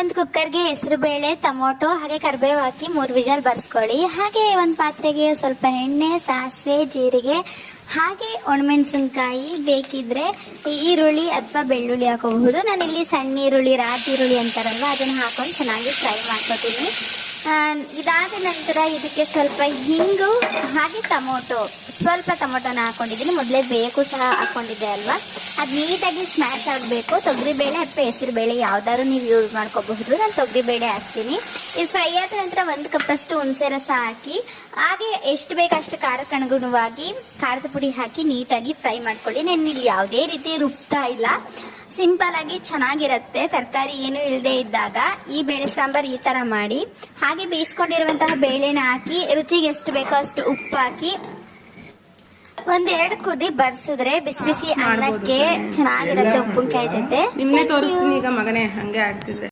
ಒಂದು ಕುಕ್ಕರ್ಗೆ ಹೆಸರು ಬೇಳೆ, ಟೊಮೊಟೊ ಹಾಗೆ ಕರಿಬೇವು ಹಾಕಿ 3 ವಿಜಲ್ ಬರ್ಸ್ಕೊಳ್ಳಿ. ಹಾಗೆ ಒಂದು ಪಾತ್ರೆಗೆ ಸ್ವಲ್ಪ ಎಣ್ಣೆ, ಸಾಸಿವೆ, ಜೀರಿಗೆ ಹಾಗೆ ಒಣಮೆಣಸಿನ್ಕಾಯಿ, ಬೇಕಿದ್ರೆ ಈರುಳ್ಳಿ ಅಥವಾ ಬೆಳ್ಳುಳ್ಳಿ ಹಾಕೋಬಹುದು. ನಾನಿಲ್ಲಿ ಸಣ್ಣ ಈರುಳ್ಳಿ, ರಾಜ ಈರುಳ್ಳಿ ಅಂತಾರಲ್ವ ಅದನ್ನು ಹಾಕೊಂಡು ಚೆನ್ನಾಗಿ ಫ್ರೈ ಮಾಡ್ಕೊತೀನಿ. ಇದಾದ ನಂತರ ಇದಕ್ಕೆ ಸ್ವಲ್ಪ ಹಿಂಗು ಹಾಗೆ ಸ್ವಲ್ಪ ಟೊಮೊಟೊನ ಹಾಕೊಂಡಿದ್ದೀನಿ. ಮೊದಲೇ ಬೇಕು ಸಹ ಹಾಕೊಂಡಿದ್ದೆ ಅಲ್ವಾ, ಅದು ನೀಟಾಗಿ ಸ್ಮ್ಯಾಶ್ ಆಗಬೇಕು. ತೊಗರಿಬೇಳೆ ಅಥವಾ ಹೆಸರು ಬೇಳೆ ಯಾವ್ದಾದ್ರು ನೀವು ಯೂಸ್ ಮಾಡ್ಕೋಬಹುದು. ನಾನು ತೊಗರಿಬೇಳೆ ಹಾಕ್ತೀನಿ. ಇದು ಫ್ರೈ ಆದ ನಂತರ 1 ಕಪ್ಪಷ್ಟು ಹುಣಸೆ ರಸ ಹಾಕಿ ಹಾಗೆ ಎಷ್ಟು ಬೇಕಷ್ಟು ಖಾರಕ್ಕೆ ಅನುಗುಣವಾಗಿ ಖಾರದ ಪುಡಿ ಹಾಕಿ ನೀಟಾಗಿ ಫ್ರೈ ಮಾಡ್ಕೊಳ್ಳಿ. ನಾನು ಇಲ್ಲಿ ಯಾವುದೇ ರೀತಿ ರುಬ್ತಾ ಇಲ್ಲ, ಸಿಂಪಲ್ ಆಗಿ ಚೆನ್ನಾಗಿರುತ್ತೆ. ತರಕಾರಿ ಏನು ಇಲ್ಲದೆ ಇದ್ದಾಗ ಈ ಬೇಳೆ ಸಾಂಬಾರ್ ಈ ತರ ಮಾಡಿ. ಹಾಗೆ ಬೇಯಿಸ್ಕೊಂಡಿರುವಂತಹ ಬೇಳೆನ ಹಾಕಿ ರುಚಿಗೆ ಎಷ್ಟು ಬೇಕೋ ಅಷ್ಟು ಉಪ್ಪು ಹಾಕಿ 1-2 ಕುದಿ ಬರ್ಸಿದ್ರೆ ಬಿಸಿ ಬಿಸಿ ಅನ್ನಕ್ಕೆ ಚೆನ್ನಾಗಿರುತ್ತೆ ಉಪ್ಪಿನಕಾಯಿ ಜೊತೆ. ನಿಮ್ನೆ ತೋರಿಸ್ತೀನಿ ಈಗ ಮಗನೇ, ಹಂಗೆ ಆಡ್ತಿದ್ರೆ.